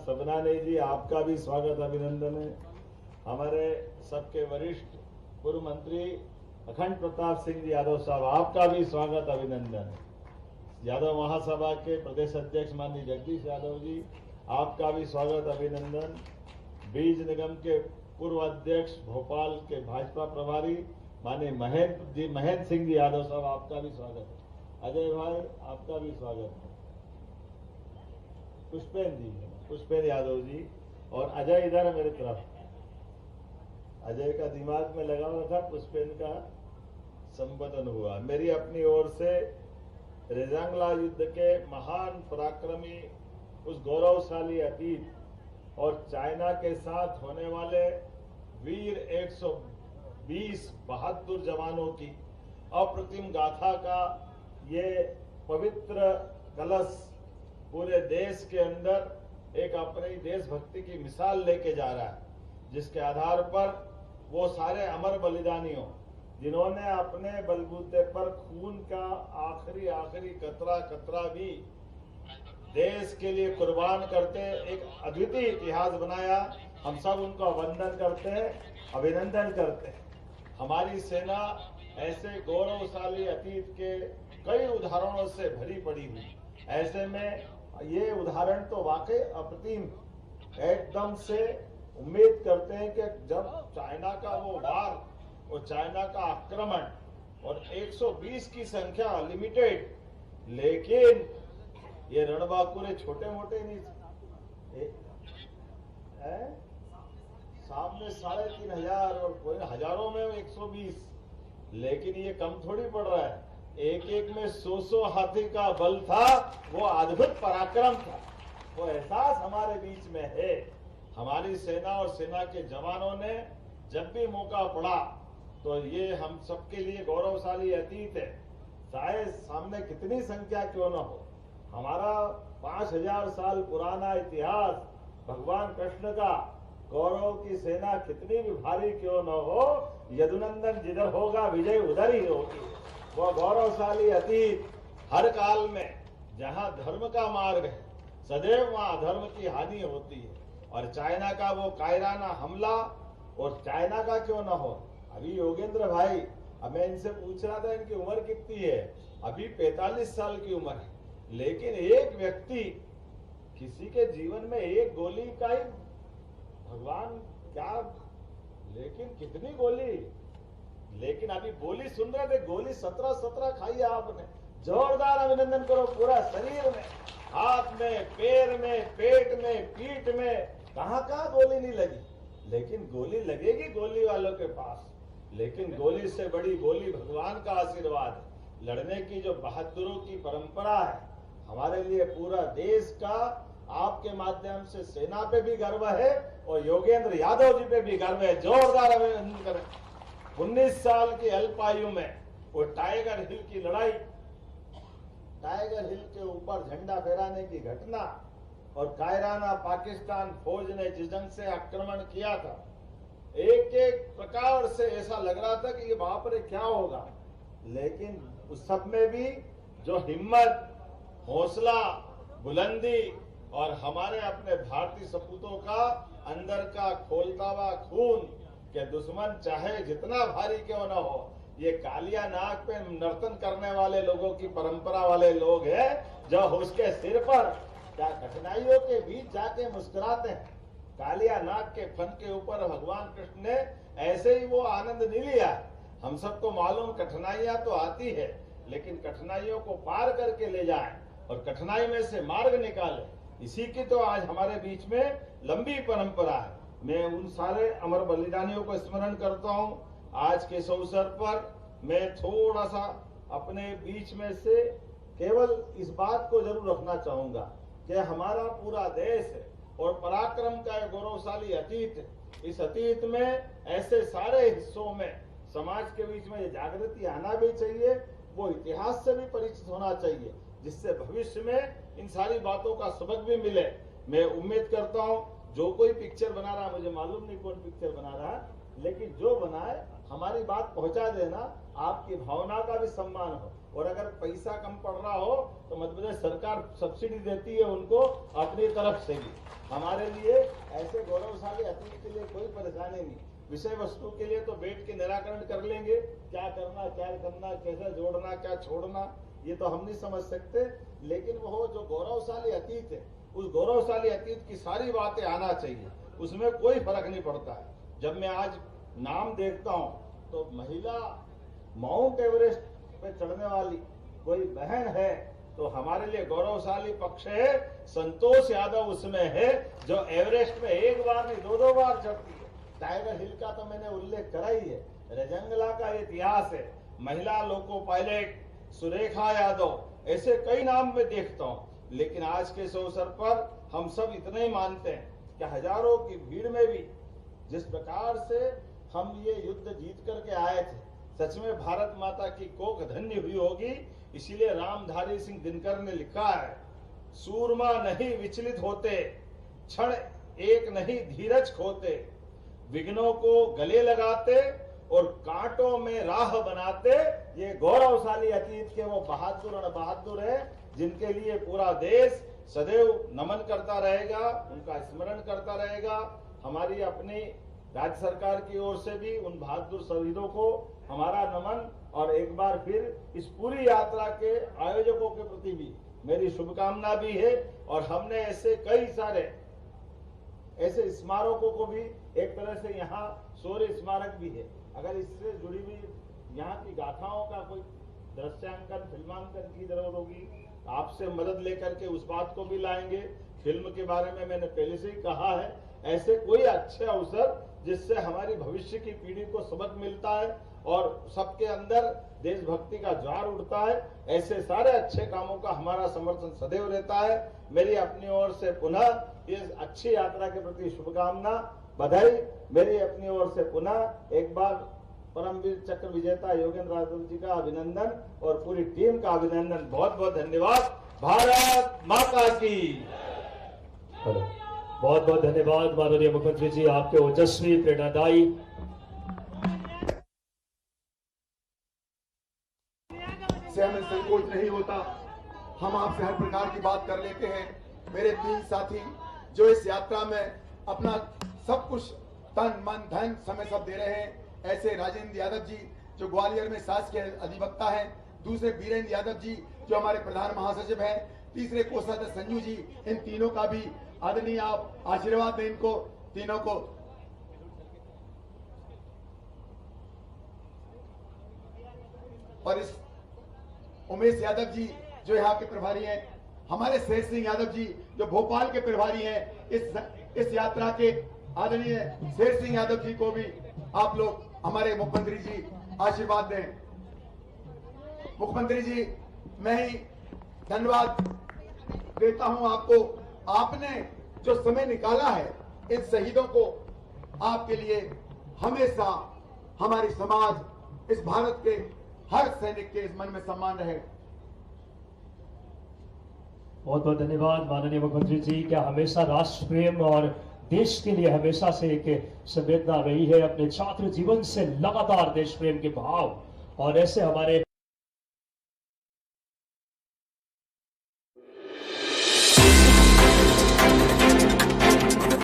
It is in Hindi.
सबनानी जी, आपका भी स्वागत अभिनंदन है। हमारे सबके वरिष्ठ पूर्व मंत्री अखंड प्रताप सिंह जी यादव साहब, आपका भी स्वागत अभिनंदन है। यादव महासभा के प्रदेश अध्यक्ष माननीय जगदीश यादव जी, आपका भी स्वागत अभिनंदन। बीज निगम के पूर्व अध्यक्ष भोपाल के भाजपा प्रभारी माननीय महेंद्र सिंह जी यादव साहब, आपका भी स्वागत है। अजय भाई, आपका भी स्वागत है। पुष्पेंद्र यादव जी और अजय इधर है मेरे तरफ। अजय का दिमाग में लगा हुआ था, पुष्पेंद्र का संबोधन हुआ। मेरी अपनी ओर से रेजांगला युद्ध के महान पराक्रमी, उस गौरवशाली अतीत और चाइना के साथ होने वाले वीर 120 बहादुर जवानों की अप्रतिम गाथा का ये पवित्र कलश पूरे देश के अंदर एक अपनी देशभक्ति की मिसाल लेके जा रहा है, जिसके आधार पर वो सारे अमर बलिदानियों जिन्होंने अपने बलबूते पर खून का आखिरी कतरा भी देश के लिए कुर्बान करते एक अद्वितीय इतिहास बनाया, हम सब उनका वंदन करते हैं, अभिनंदन करते हैं। हमारी सेना ऐसे गौरवशाली अतीत के कई उदाहरणों से भरी पड़ी हुई। ऐसे में ये उदाहरण तो वाकई अप्रतिम, एकदम से उम्मीद करते हैं कि जब चाइना का वो वार और चाइना का आक्रमण और 120 की संख्या लिमिटेड, लेकिन ये रणबांकुरे छोटे मोटे नहीं, सामने 3500 और कोई हजारों में 120, लेकिन ये कम थोड़ी पड़ रहा है। एक एक में 100 हाथी का बल था, वो अद्भुत पराक्रम था। वो एहसास हमारे बीच में है। हमारी सेना और सेना के जवानों ने जब भी मौका पड़ा तो ये हम सबके लिए गौरवशाली अतीत है। चाहे सामने कितनी संख्या क्यों न हो, हमारा 5000 साल पुराना इतिहास, भगवान कृष्ण का गौरव की सेना कितनी भी भारी क्यों न हो, यदुनंदन जिधर होगा विजय उधर ही होगी। वो गौरवशाली अतीत हर काल में जहां धर्म का मार्ग है, सदैव वहां अधर्म की हानि होती है। और चाइना का वो कायराना हमला, और चाइना का क्यों न हो, अभी योगेंद्र भाई, अब मैं इनसे पूछ रहा था इनकी उम्र कितनी है, अभी 45 साल की उम्र है, लेकिन एक व्यक्ति, किसी के जीवन में एक गोली का ही भगवान क्या, लेकिन कितनी गोली, लेकिन अभी बोली सुन रहे थे, गोली 17 खाई आपने। जोरदार अभिनंदन करो। पूरा शरीर में, हाथ में, पैर में, पेट में, पीठ में, कहां गोली नहीं लगी, लेकिन गोली लगेगी गोली वालों के पास। लेकिन गोली से बड़ी गोली भगवान का आशीर्वाद है। लड़ने की जो बहादुरों की परंपरा है, हमारे लिए पूरा देश का आपके माध्यम से सेना पे भी गर्व है और योगेंद्र यादव जी पे भी गर्व है। जोरदार अभिनंदन करें। 19 साल की अल्पायु में वो टाइगर हिल की लड़ाई, टाइगर हिल के ऊपर झंडा फहराने की घटना, और कायराना पाकिस्तान फौज ने जिस ढंग से आक्रमण किया था, एक एक प्रकार से ऐसा लग रहा था कि ये बाप रे क्या होगा, लेकिन उस सब में भी जो हिम्मत, हौसला, बुलंदी और हमारे अपने भारतीय सपूतों का अंदर का खोलता हुआ खून कि दुश्मन चाहे जितना भारी क्यों न हो, ये कालिया नाग पे नर्तन करने वाले लोगों की परंपरा वाले लोग हैं, जो उसके सिर पर क्या कठिनाइयों के बीच जाके मुस्कुराते हैं। कालिया नाग के फन के ऊपर भगवान कृष्ण ने ऐसे ही वो आनंद नहीं लिया। हम सबको मालूम कठिनाइयां तो आती है, लेकिन कठिनाइयों को पार करके ले जाए और कठिनाई में से मार्ग निकाले, इसी की तो आज हमारे बीच में लंबी परंपरा है। मैं उन सारे अमर बलिदानियों को स्मरण करता हूं। आज के इस अवसर पर मैं थोड़ा सा अपने बीच में से केवल इस बात को जरूर रखना चाहूंगा कि हमारा पूरा देश है और पराक्रम का एक गौरवशाली अतीत है। इस अतीत में ऐसे सारे हिस्सों में समाज के बीच में ये जागृति आना भी चाहिए, वो इतिहास से भी परिचित होना चाहिए, जिससे भविष्य में इन सारी बातों का सबक भी मिले। मैं उम्मीद करता हूं जो कोई पिक्चर बना रहा, मुझे मालूम नहीं कौन पिक्चर बना रहा है, लेकिन जो बनाए हमारी बात पहुंचा देना, आपकी भावना का भी सम्मान हो। और अगर पैसा कम पड़ रहा हो तो मध्य प्रदेश सरकार सब्सिडी देती है उनको अपनी तरफ से भी। हमारे लिए ऐसे गौरवशाली अतीत के लिए कोई परेशानी नहीं। विषय वस्तु के लिए तो बैठ के निराकरण कर लेंगे, क्या करना, कैसे जोड़ना, क्या छोड़ना, ये तो हम नहीं समझ सकते। लेकिन वो जो गौरवशाली अतीत है, उस गौरवशाली अतीत की सारी बातें आना चाहिए, उसमें कोई फर्क नहीं पड़ता है। जब मैं आज नाम देखता हूं तो महिला माउंट एवरेस्ट पे चढ़ने वाली कोई बहन है तो हमारे लिए गौरवशाली पक्ष है। संतोष यादव उसमें है जो एवरेस्ट में एक बार नहीं 2-2 बार चढ़ती है। टाइगर हिल का तो मैंने उल्लेख करा ही है, रजंगला का इतिहास है, महिला लोको पायलट सुरेखा यादव, ऐसे कई नाम में देखता हूं। लेकिन आज के इस अवसर पर हम सब इतने ही मानते हैं कि हजारों की भीड़ में भी जिस प्रकार से हम ये युद्ध जीत करके आए थे, सच में भारत माता की कोख धन्य हुई होगी। इसीलिए रामधारी सिंह दिनकर ने लिखा है, सूरमा नहीं विचलित होते, क्षण एक नहीं धीरज खोते, विघ्नों को गले लगाते और कांटों में राह बनाते। ये गौरवशाली अतीत के वो बहादुर और बहादुर है जिनके लिए पूरा देश सदैव नमन करता रहेगा, उनका स्मरण करता रहेगा। हमारी अपनी राज्य सरकार की ओर से भी उन बहादुर शहीदों को हमारा नमन, और एक बार फिर इस पूरी यात्रा के आयोजकों के प्रति भी मेरी शुभकामना भी है। और हमने ऐसे कई सारे ऐसे स्मारकों को भी, एक तरह से यहाँ शौर्य स्मारक भी है, अगर इससे जुड़ी हुई यहाँ की गाथाओं का कोई दृश्यांकन, फिल्मांकन की जरूरत होगी, आपसे मदद लेकर के उस बात को भी लाएंगे। फिल्म के बारे में मैंने पहले से ही कहा है, ऐसे कोई अच्छे अवसर जिससे हमारी भविष्य की पीढ़ी को सबक मिलता है और सबके अंदर देशभक्ति का ज्वार उठता है, ऐसे सारे अच्छे कामों का हमारा समर्थन सदैव रहता है। मेरी अपनी ओर से पुनः इस अच्छी यात्रा के प्रति शुभकामना, बधाई। मेरी अपनी ओर से पुनः एक बार परमवीर चक्र विजेता योगेंद्र यादव जी का अभिनंदन और पूरी टीम का अभिनंदन। बहुत बहुत धन्यवाद। भारत माता की। बहुत बहुत धन्यवाद माननीय मुख्यमंत्री जी, आपके ओजस्वी प्रेरणादायी से हमें संकोच नहीं होता, हम आपसे हर प्रकार की बात कर लेते हैं। मेरे 3 साथी जो इस यात्रा में अपना सब कुछ तन मन धन समय सब दे रहे हैं, ऐसे राजेंद्र यादव जी जो ग्वालियर में शासकीय अधिवक्ता हैं, दूसरे बीरेंद्र यादव जी जो हमारे प्रधान महासचिव हैं, तीसरे कोषाध्यक्ष संजू जी, इन तीनों का भी आदरणीय आप आशीर्वाद दें इनको तीनों को। और इस उमेश यादव जी जो यहाँ के प्रभारी हैं, हमारे शेर सिंह यादव जी जो भोपाल के प्रभारी हैं, इस यात्रा के आदरणीय शेर सिंह यादव जी को भी आप लोग हमारे मुख्यमंत्री जी आशीर्वाद दें। मुख्यमंत्री जी, मैं ही धन्यवाद देता हूं आपको, आपने जो समय निकाला है इन शहीदों को, आपके लिए हमेशा हमारी समाज, इस भारत के हर सैनिक के इस मन में सम्मान रहे। बहुत बहुत धन्यवाद माननीय मुख्यमंत्री जी। क्या हमेशा राष्ट्र प्रेम और देश के लिए हमेशा से एक संवेदना रही है, अपने छात्र जीवन से लगातार देश प्रेम के भाव, और ऐसे हमारे